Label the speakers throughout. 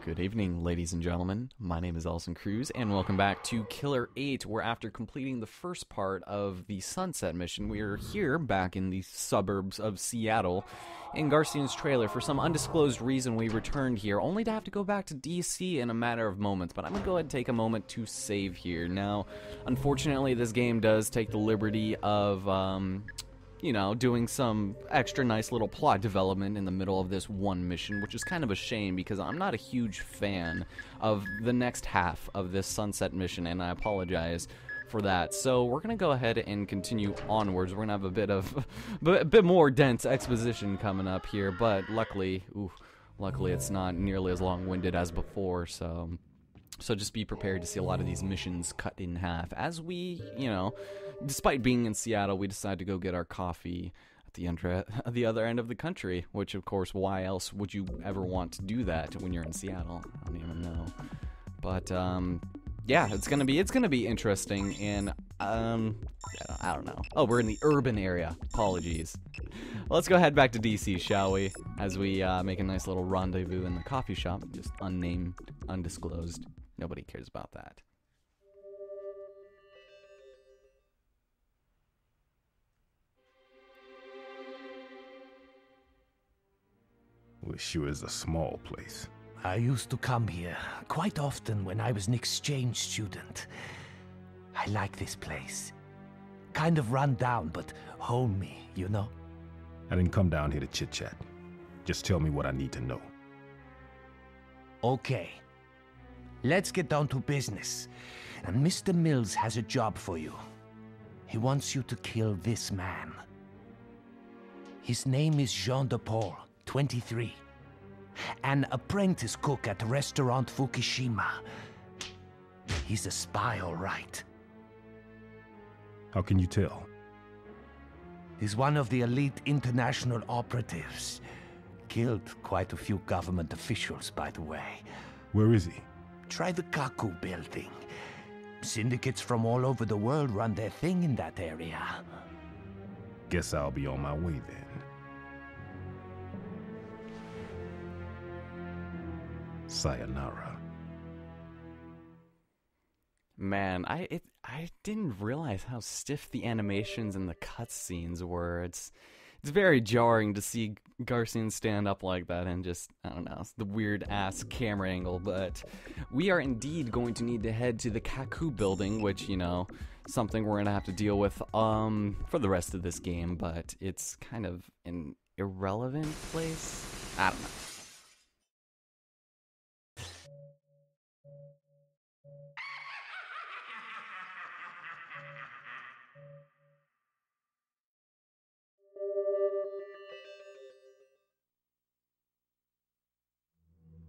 Speaker 1: Good evening, ladies and gentlemen. My name is Ellison Cruz, and welcome back to Killer8, where after completing the first part of the Sunset mission, we are here back in the suburbs of Seattle in Garcian's trailer. For some undisclosed reason, we returned here, only to have to go back to DC in a matter of moments, but I'm going to go ahead and take a moment to save here. Now, unfortunately, this game does take the liberty of, you know, doing some extra nice little plot development in the middle of this one mission, which is kind of a shame because I'm not a huge fan of the next half of this Sunset mission, and I apologize for that. So we're gonna go ahead and continue onwards. We're gonna have a bit more dense exposition coming up here, but luckily it's not nearly as long-winded as before, so just be prepared to see a lot of these missions cut in half as we, you know, despite being in Seattle, we decided to go get our coffee at the other end of the country, which, of course, why else would you ever want to do that when you're in Seattle? I don't even know. But, yeah, it's gonna be interesting, and, I don't know. Oh, we're in the urban area. Apologies. Let's go head back to DC, shall we? As we, make a nice little rendezvous in the coffee shop, just unnamed, undisclosed. Nobody cares about that.
Speaker 2: Well, sure is a small place.
Speaker 3: I used to come here quite often when I was an exchange student. I like this place. Kind of run down, but homey, you know?
Speaker 2: I didn't come down here to chit-chat. Just tell me what I need to know.
Speaker 3: Okay. Let's get down to business. And Mr. Mills has a job for you. He wants you to kill this man. His name is Jean de Paul, 23. An apprentice cook at restaurant Fukushima. He's a spy, all right.
Speaker 2: How can you tell?
Speaker 3: He's one of the elite international operatives. Killed quite a few government officials, by the way.
Speaker 2: Where is he?
Speaker 3: Try the Kaku building. Syndicates from all over the world run their thing in that area.
Speaker 2: Guess I'll be on my way then. Sayonara.
Speaker 1: Man, I didn't realize how stiff the animations and the cutscenes were. It's very jarring to see Garcian stand up like that and just, I don't know, it's the weird-ass camera angle, but we are indeed going to need to head to the Kaku building, which, you know, something we're going to have to deal with for the rest of this game, but it's kind of an irrelevant place. I don't know.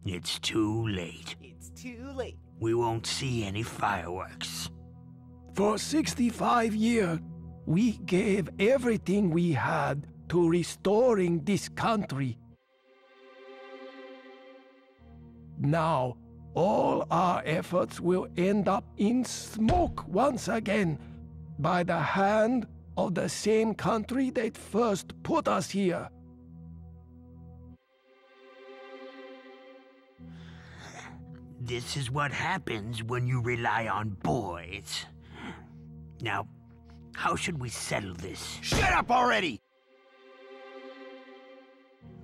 Speaker 4: It's too late.
Speaker 5: It's too late.
Speaker 4: We won't see any fireworks.
Speaker 6: For 65 years, we gave everything we had to restoring this country. Now, all our efforts will end up in smoke once again by the hand of the same country that first put us here.
Speaker 4: This is what happens when you rely on boys. Now, how should we settle this?
Speaker 5: Shut up already!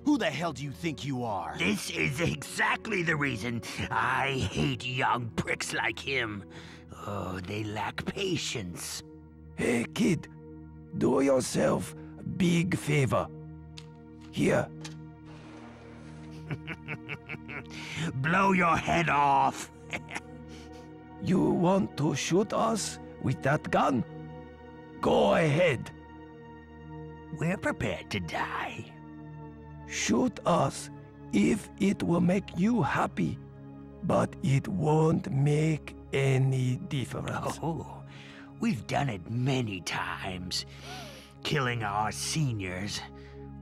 Speaker 5: Who the hell do you think you are?
Speaker 4: This is exactly the reason I hate young pricks like him. Oh, they lack patience.
Speaker 6: Hey kid, do yourself a big favor. Here.
Speaker 4: Blow your head off.
Speaker 6: You want to shoot us with that gun? Go ahead.
Speaker 4: We're prepared to die.
Speaker 6: Shoot us if it will make you happy, but it won't make any difference.
Speaker 4: Oh, we've done it many times, killing our seniors,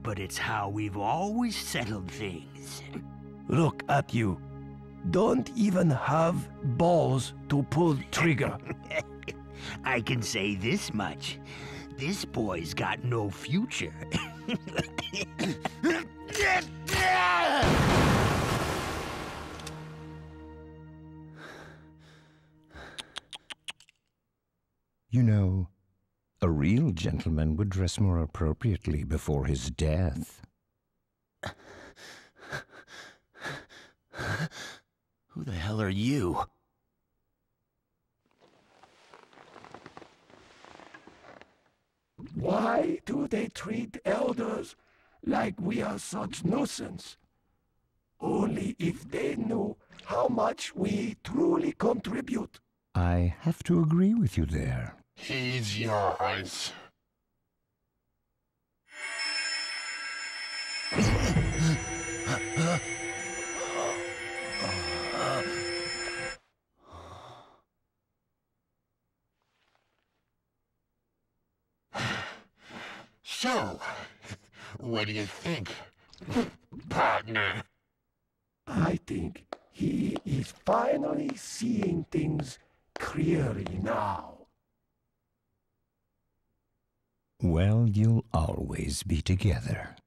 Speaker 4: but it's how we've always settled things.
Speaker 6: Look at you. Don't even have balls to pull trigger.
Speaker 4: I can say this much. This boy's got no future.
Speaker 3: You know, a real gentleman would dress more appropriately before his death.
Speaker 5: Who the hell are you?
Speaker 6: Why do they treat elders like we are such nuisance? Only if they knew how much we truly contribute.
Speaker 3: I have to agree with you there.
Speaker 7: He's yours. So, what do you think, partner?
Speaker 6: I think he is finally seeing things clearly now.
Speaker 3: Well, you'll always be together.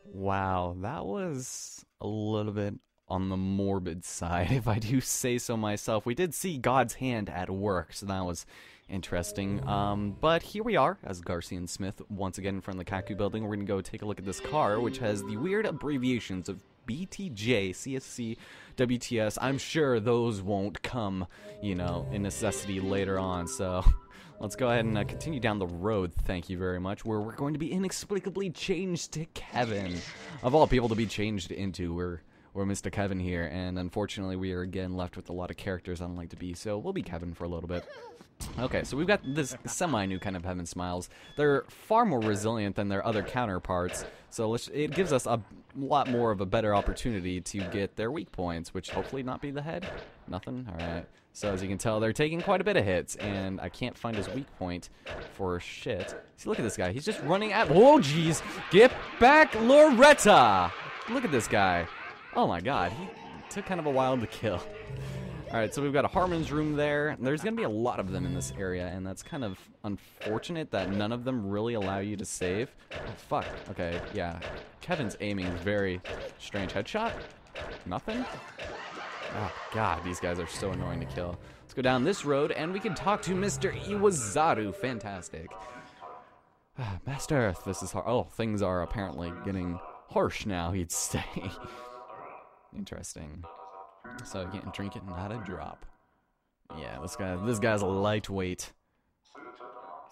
Speaker 1: Wow, that was a little bit on the morbid side, if I do say so myself. We did see God's hand at work, so that was interesting. But here we are, as Garcia and Smith, once again in front of the Kaku building. We're going to go take a look at this car, which has the weird abbreviations of BTJ, CSC, WTS. I'm sure those won't come, you know, in necessity later on, so... Let's go ahead and continue down the road, thank you very much, where we're going to be inexplicably changed to Kevin. Of all people to be changed into, we're Mr. Kevin here, and unfortunately we are again left with a lot of characters I don't like to be, so we'll be Kevin for a little bit. Okay, so we've got this semi-new kind of Heaven Smiles. They're far more resilient than their other counterparts, so it gives us a lot more of a better opportunity to get their weak points, which hopefully not be the head. Nothing? Alright. So as you can tell, they're taking quite a bit of hits, and I can't find his weak point for shit. See, look at this guy. He's just running at... Oh, jeez! Get back, Loretta! Look at this guy. Oh my god, he took kind of a while to kill. Alright, so we've got a Harmon's room there. There's going to be a lot of them in this area, and that's kind of unfortunate that none of them really allow you to save. Oh, fuck. Okay, yeah. Kevin's aiming is very strange. Headshot? Nothing? Oh, God, these guys are so annoying to kill. Let's go down this road, and we can talk to Mr. Iwazaru. Fantastic. Master Earth, this is hard. Oh, things are apparently getting harsh now, he'd say. Interesting. So you can't drink it, not a drop. Yeah, this guy's a lightweight.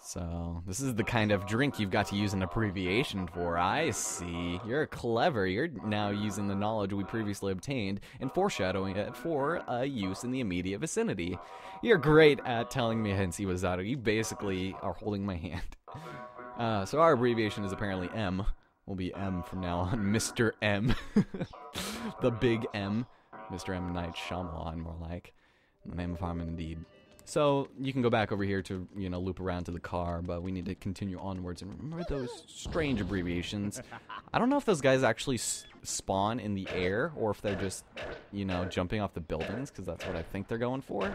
Speaker 1: So, this is the kind of drink you've got to use an abbreviation for. I see. You're clever. You're now using the knowledge we previously obtained and foreshadowing it for use in the immediate vicinity. You're great at telling me hints, Iwazaru. You basically are holding my hand. So our abbreviation is apparently M. We'll be M from now on. Mr. M. The big M. Mr. M. Night Shyamalan, more like. In the name of Harmon, indeed. So, you can go back over here to, you know, loop around to the car, but we need to continue onwards. And remember those strange abbreviations. I don't know if those guys actually spawn in the air, or if they're just, you know, jumping off the buildings, because that's what I think they're going for.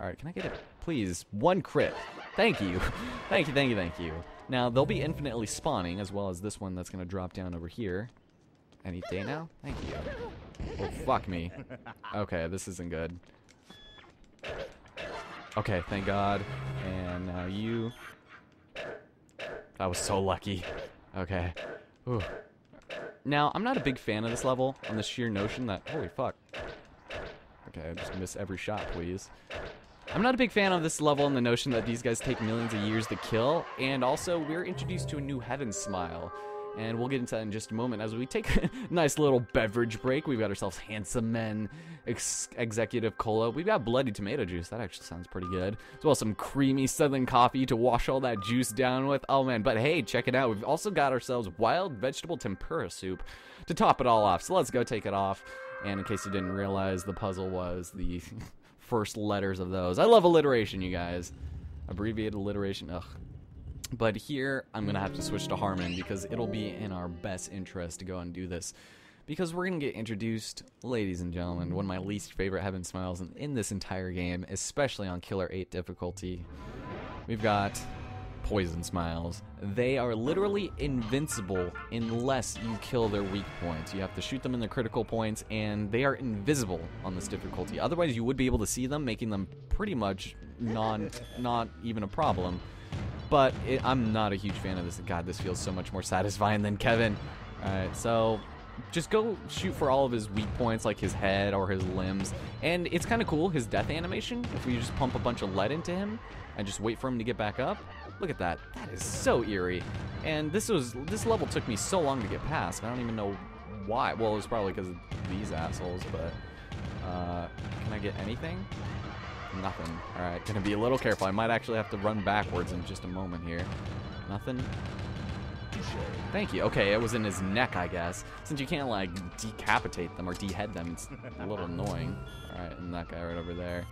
Speaker 1: Alright, can I get it? Please, one crit. Thank you. Thank you, thank you, thank you. Now, they'll be infinitely spawning, as well as this one that's going to drop down over here. Any day now? Thank you. Oh, fuck me. Okay, this isn't good. Okay, thank God. And now you. That was so lucky. Okay. Ooh. Now, I'm not a big fan of this level on the sheer notion that... Holy fuck. Okay, just miss every shot, please. I'm not a big fan of this level on the notion that these guys take millions of years to kill. And also, we're introduced to a new Heaven Smile. And we'll get into that in just a moment as we take a nice little beverage break. We've got ourselves Handsome Men, Executive Cola. We've got Bloody Tomato Juice. That actually sounds pretty good. As well as some creamy Southern coffee to wash all that juice down with. Oh, man. But hey, check it out. We've also got ourselves Wild Vegetable Tempura Soup to top it all off. So let's go take it off. And in case you didn't realize, the puzzle was the first letters of those. I love alliteration, you guys. Abbreviated alliteration. Ugh. But here, I'm going to have to switch to Harmon because it'll be in our best interest to go and do this because we're going to get introduced, ladies and gentlemen, one of my least favorite Heaven Smiles in this entire game, especially on Killer 8 difficulty. We've got Poison Smiles. They are literally invincible unless you kill their weak points. You have to shoot them in their critical points, and they are invisible on this difficulty. Otherwise, you would be able to see them, making them pretty much not even a problem. But I'm not a huge fan of this. God, this feels so much more satisfying than Kevin. Alright, so just go shoot for all of his weak points, like his head or his limbs. And it's kind of cool, his death animation, if we just pump a bunch of lead into him and just wait for him to get back up. Look at that. That is so eerie. And this level took me so long to get past. I don't even know why. Well, it was probably because of these assholes, but can I get anything? Nothing. Alright, gonna be a little careful. I might actually have to run backwards in just a moment here. Nothing. Thank you. Okay, it was in his neck, I guess. Since you can't, like, decapitate them or dehead them, it's a little annoying. Alright, and that guy right over there.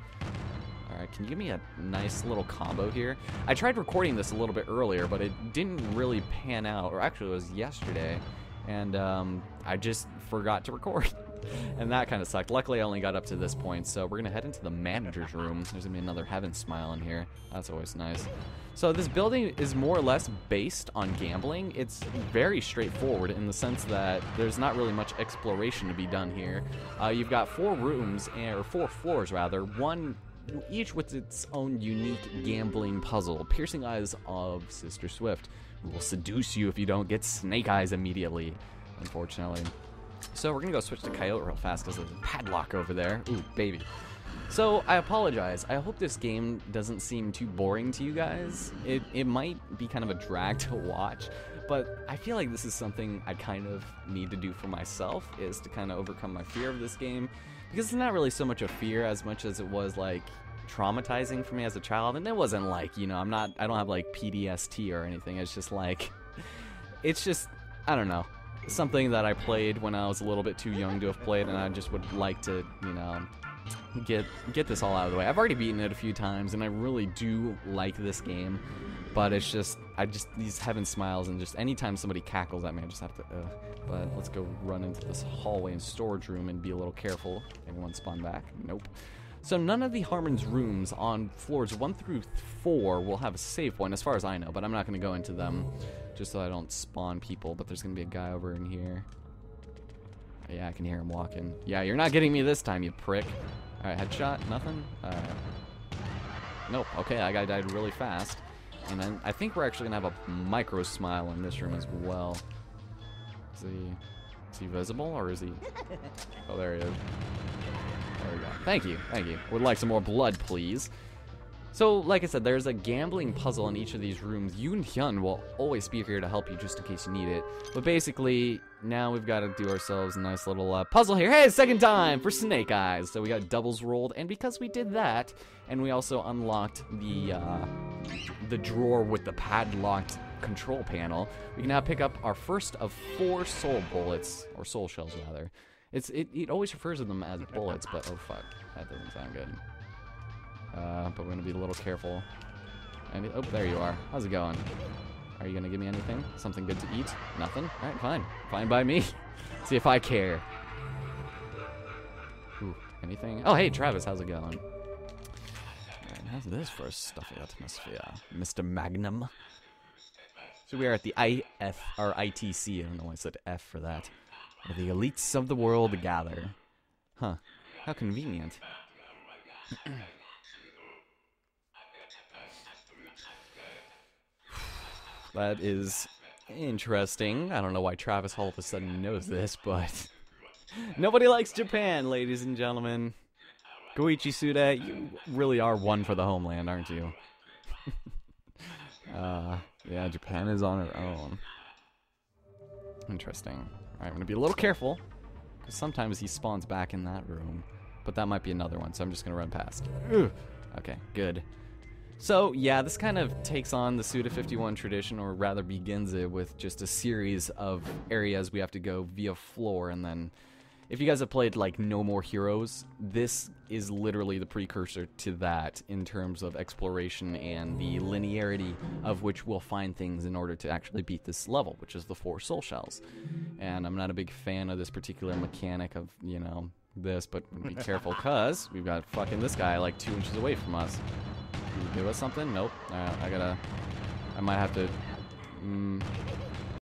Speaker 1: Alright, can you give me a nice little combo here? I tried recording this a little bit earlier, but it didn't really pan out. Or actually, it was yesterday. And I just forgot to record. And that kind of sucked. Luckily, I only got up to this point, so we're going to head into the manager's room. There's going to be another Heaven Smile in here. That's always nice. So this building is more or less based on gambling. It's very straightforward in the sense that there's not really much exploration to be done here. You've got 4 rooms, or 4 floors rather, one each with its own unique gambling puzzle. Piercing Eyes of Sister Swift, who will seduce you if you don't get Snake Eyes immediately, unfortunately. So we're gonna go switch to Coyote real fast because there's a padlock over there. Ooh, baby. So I apologize. I hope this game doesn't seem too boring to you guys. It might be kind of a drag to watch, but I feel like this is something I kind of need to do for myself, is to kind of overcome my fear of this game. Because it's not really so much a fear as much as it was like traumatizing for me as a child. And it wasn't like, you know, I don't have like PTSD or anything. It's just like, I don't know, something that I played when I was a little bit too young to have played, and I just would like to, you know, get this all out of the way. I've already beaten it a few times, and I really do like this game, but it's just, these Heaven Smiles, and just anytime somebody cackles at me, I just have to, But let's go run into this hallway and storage room and be a little careful. Anyone spawn back? Nope. So none of the Harmon's rooms on floors 1 through 4 will have a safe one, as far as I know, but I'm not going to go into them just so I don't spawn people. But there's going to be a guy over in here. Yeah, I can hear him walking. Yeah, you're not getting me this time, you prick. Alright, headshot? Nothing? Nope. Okay, that guy died really fast. And then I think we're actually going to have a micro smile in this room as well. Is he visible, or is he... Oh, there he is. There we go. Thank you, thank you. Would like some more blood, please. So, like I said, there's a gambling puzzle in each of these rooms. Yoon Hyun will always be here to help you just in case you need it. But basically, now we've got to do ourselves a nice little puzzle here. Hey, second time for Snake Eyes. So we got doubles rolled, and because we did that, and we also unlocked the drawer with the padlocked control panel, we can now pick up our first of 4 soul bullets, or soul shells rather. It always refers to them as bullets, but oh fuck, that doesn't sound good. But we're gonna be a little careful. And oh, there you are. How's it going? Are you gonna give me anything? Something good to eat? Nothing? Alright, fine. Fine by me. See if I care. Ooh, anything? Oh, hey, Travis, how's it going? Alright, how's this for a stuffy atmosphere, Mr. Magnum? So we are at the ITC. I don't know why I said F for that. Where the elites of the world gather. Huh. How convenient. That is interesting. I don't know why Travis all of a sudden knows this, but... Nobody likes Japan, ladies and gentlemen. Goichi Suda, you really are one for the homeland, aren't you? Yeah, Japan is on her own. Interesting. Alright, I'm gonna be a little careful, because sometimes he spawns back in that room. But that might be another one, so I'm just gonna run past. Ugh. Okay, good. So, yeah, this kind of takes on the Suda 51 tradition, or rather begins it with just a series of areas we have to go via floor, and then if you guys have played like No More Heroes, this is literally the precursor to that in terms of exploration and the linearity of which we'll find things in order to actually beat this level, which is the 4 soul shells. And I'm not a big fan of this particular mechanic of, you know, this, but be careful, cause we've got fucking this guy like 2 inches away from us. Can you give us something? Nope. I might have to